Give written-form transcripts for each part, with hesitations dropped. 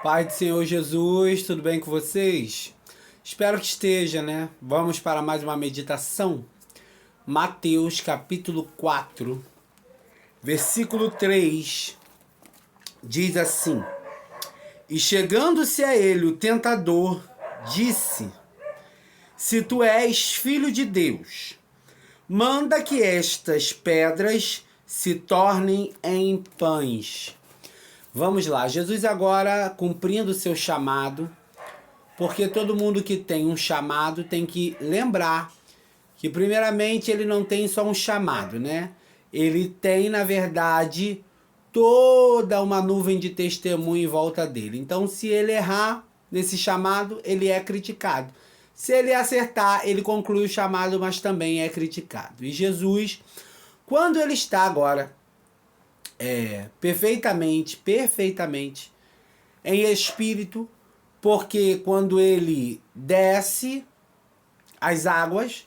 Pai do Senhor Jesus, tudo bem com vocês? Espero que esteja, né? Vamos para mais uma meditação. Mateus capítulo 4, versículo 3, diz assim: E chegando-se a ele o tentador, disse: Se tu és filho de Deus, manda que estas pedras se tornem em pães. Vamos lá, Jesus agora cumprindo o seu chamado, porque todo mundo que tem um chamado tem que lembrar que primeiramente ele não tem só um chamado, né? Ele tem, na verdade, toda uma nuvem de testemunho em volta dele. Então, se ele errar nesse chamado, ele é criticado. Se ele acertar, ele conclui o chamado, mas também é criticado. E Jesus, quando ele está agora perfeitamente em espírito, porque quando ele desce as águas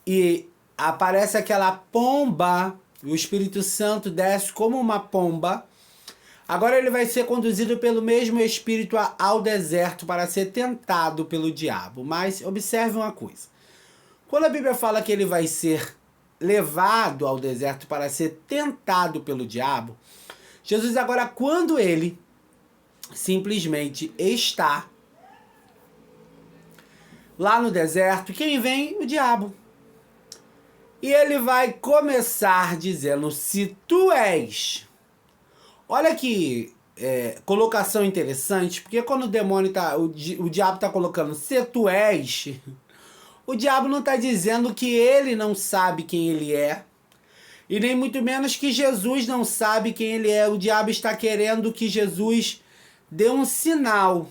e aparece aquela pomba, o Espírito Santo desce como uma pomba, agora ele vai ser conduzido pelo mesmo Espírito ao deserto para ser tentado pelo diabo. Mas observe uma coisa, quando a Bíblia fala que ele vai ser levado ao deserto para ser tentado pelo diabo, Jesus agora, quando ele simplesmente está lá no deserto, quem vem? O diabo. E ele vai começar dizendo: se tu és. Olha que colocação interessante, porque quando o demônio o diabo está colocando se tu és, o diabo não está dizendo que ele não sabe quem ele é, e nem muito menos que Jesus não sabe quem ele é. O diabo está querendo que Jesus dê um sinal.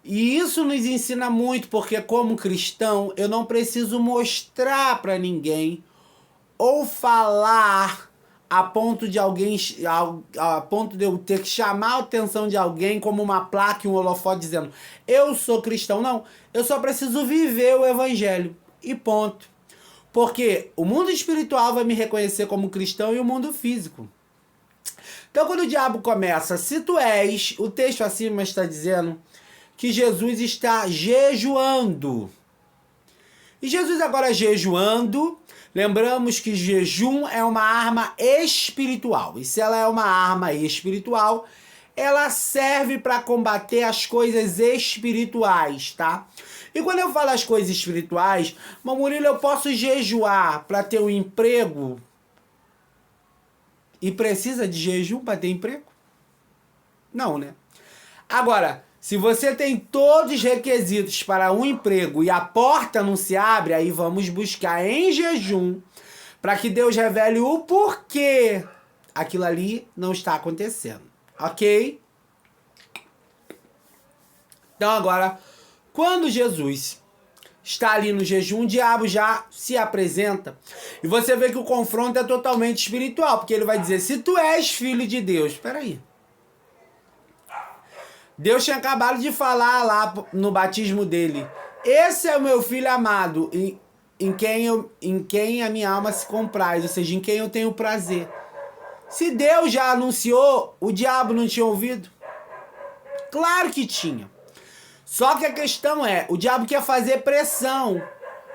E isso nos ensina muito, porque como cristão, eu não preciso mostrar para ninguém ou falar a ponto de eu ter que chamar a atenção de alguém como uma placa e um holofote dizendo: eu sou cristão. Não, eu só preciso viver o evangelho e ponto. Porque o mundo espiritual vai me reconhecer como cristão e o mundo físico. Então, quando o diabo começa, se tu és, o texto acima está dizendo que Jesus está jejuando. E Jesus agora jejuando, lembramos que jejum é uma arma espiritual. E se ela é uma arma espiritual, ela serve para combater as coisas espirituais, tá? E quando eu falo as coisas espirituais, Murilo, eu posso jejuar para ter um emprego e precisa de jejum para ter emprego? Não, né? Agora, se você tem todos os requisitos para um emprego e a porta não se abre, aí vamos buscar em jejum para que Deus revele o porquê aquilo ali não está acontecendo. Ok? Então agora, quando Jesus está ali no jejum, o diabo já se apresenta. E você vê que o confronto é totalmente espiritual, porque ele vai dizer: se tu és filho de Deus. Espera aí. Deus tinha acabado de falar lá no batismo dele: esse é o meu filho amado, em quem a minha alma se compraz, ou seja, em quem eu tenho prazer. Se Deus já anunciou, o diabo não tinha ouvido? Claro que tinha. Só que a questão é, o diabo quer fazer pressão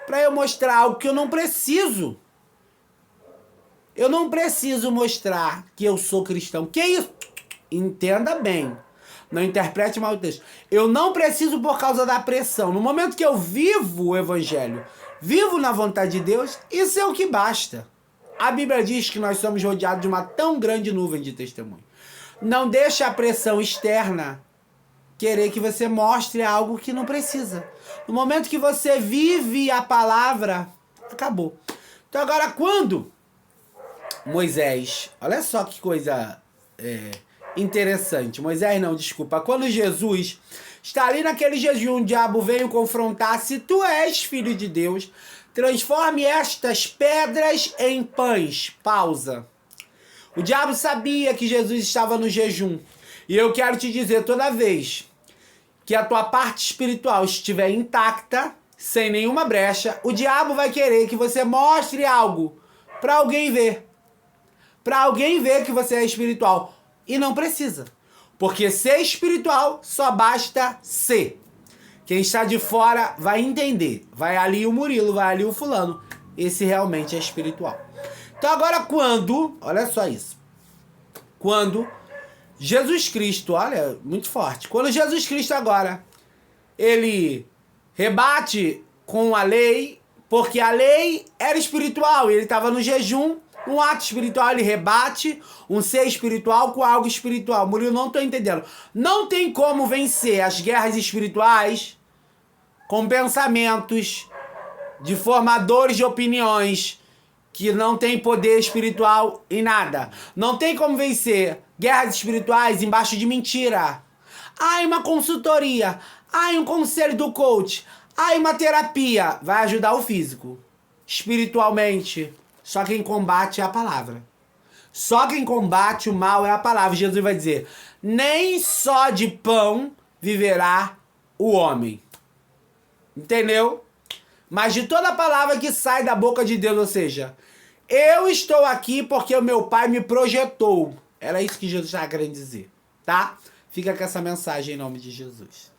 para eu mostrar algo que eu não preciso. Eu não preciso mostrar que eu sou cristão. Que isso? Entenda bem. Não interprete mal o texto. Eu não preciso por causa da pressão. No momento que eu vivo o evangelho, vivo na vontade de Deus, isso é o que basta. A Bíblia diz que nós somos rodeados de uma tão grande nuvem de testemunho. Não deixe a pressão externa querer que você mostre algo que não precisa. No momento que você vive a palavra, acabou. Então agora, quando Moisés, olha só que coisa interessante. Moisés não, desculpa. Quando Jesus está ali naquele jejum, o diabo veio confrontar: se tu és filho de Deus, transforme estas pedras em pães. Pausa. O diabo sabia que Jesus estava no jejum. E eu quero te dizer, toda vez que a tua parte espiritual estiver intacta, sem nenhuma brecha, o diabo vai querer que você mostre algo para alguém ver. Para alguém ver que você é espiritual. E não precisa. Porque ser espiritual só basta ser. Quem está de fora vai entender. Vai ali o Murilo, vai ali o fulano. Esse realmente é espiritual. Então agora quando... Olha só isso. Quando Jesus Cristo... Olha, muito forte. Quando Jesus Cristo agora... Ele rebate com a lei... Porque a lei era espiritual. Ele estava no jejum... Um ato espiritual, ele rebate um ser espiritual com algo espiritual. Murilo, não tô entendendo. Não tem como vencer as guerras espirituais com pensamentos de formadores de opiniões que não tem poder espiritual em nada. Não tem como vencer guerras espirituais embaixo de mentira. Ai, uma consultoria. Ai, um conselho do coach. Ai, uma terapia. Vai ajudar o físico. Espiritualmente... Só quem combate é a palavra. Só quem combate o mal é a palavra. Jesus vai dizer, nem só de pão viverá o homem. Entendeu? Mas de toda a palavra que sai da boca de Deus, ou seja, eu estou aqui porque o meu pai me projetou. Era isso que Jesus estava querendo dizer, tá? Fica com essa mensagem em nome de Jesus.